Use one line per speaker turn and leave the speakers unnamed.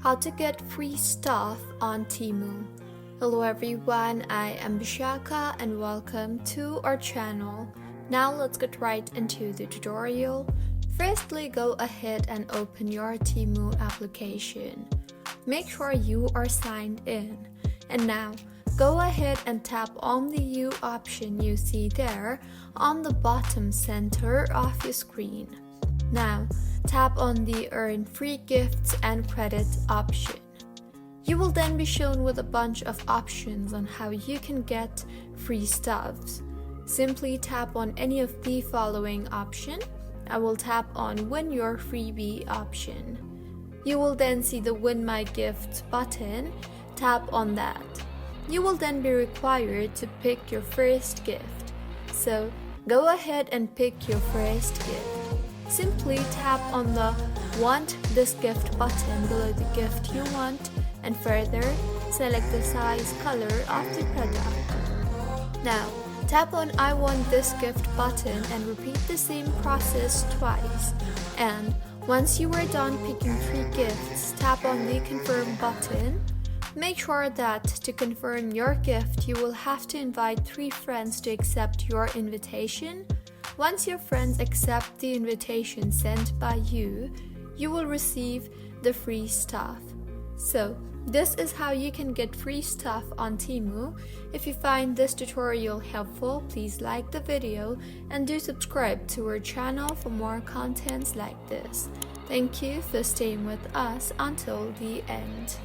How to get free stuff on Temu. Hello everyone, I am Bishaka and welcome to our channel. Now let's get right into the tutorial. Firstly, go ahead and open your Temu application. Make sure you are signed in. And now, go ahead and tap on the U option you see there on the bottom center of your screen. Now, tap on the Earn Free Gifts and Credits option. You will then be shown with a bunch of options on how you can get free stuffs. Simply tap on any of the following option. I will tap on Win Your Freebie option. You will then see the Win My Gifts button. Tap on that. You will then be required to pick your first gift. So, go ahead and pick your first gift. Simply tap on the Want This Gift button below the gift you want and further select the size color of the product. Now, tap on I Want This Gift button and repeat the same process twice. And once you are done picking 3 gifts, tap on the Confirm button. Make sure that to confirm your gift, you will have to invite 3 friends to accept your invitation. Once your friends accept the invitation sent by you, you will receive the free stuff. So, this is how you can get free stuff on Temu. If you find this tutorial helpful, please like the video and do subscribe to our channel for more contents like this. Thank you for staying with us until the end.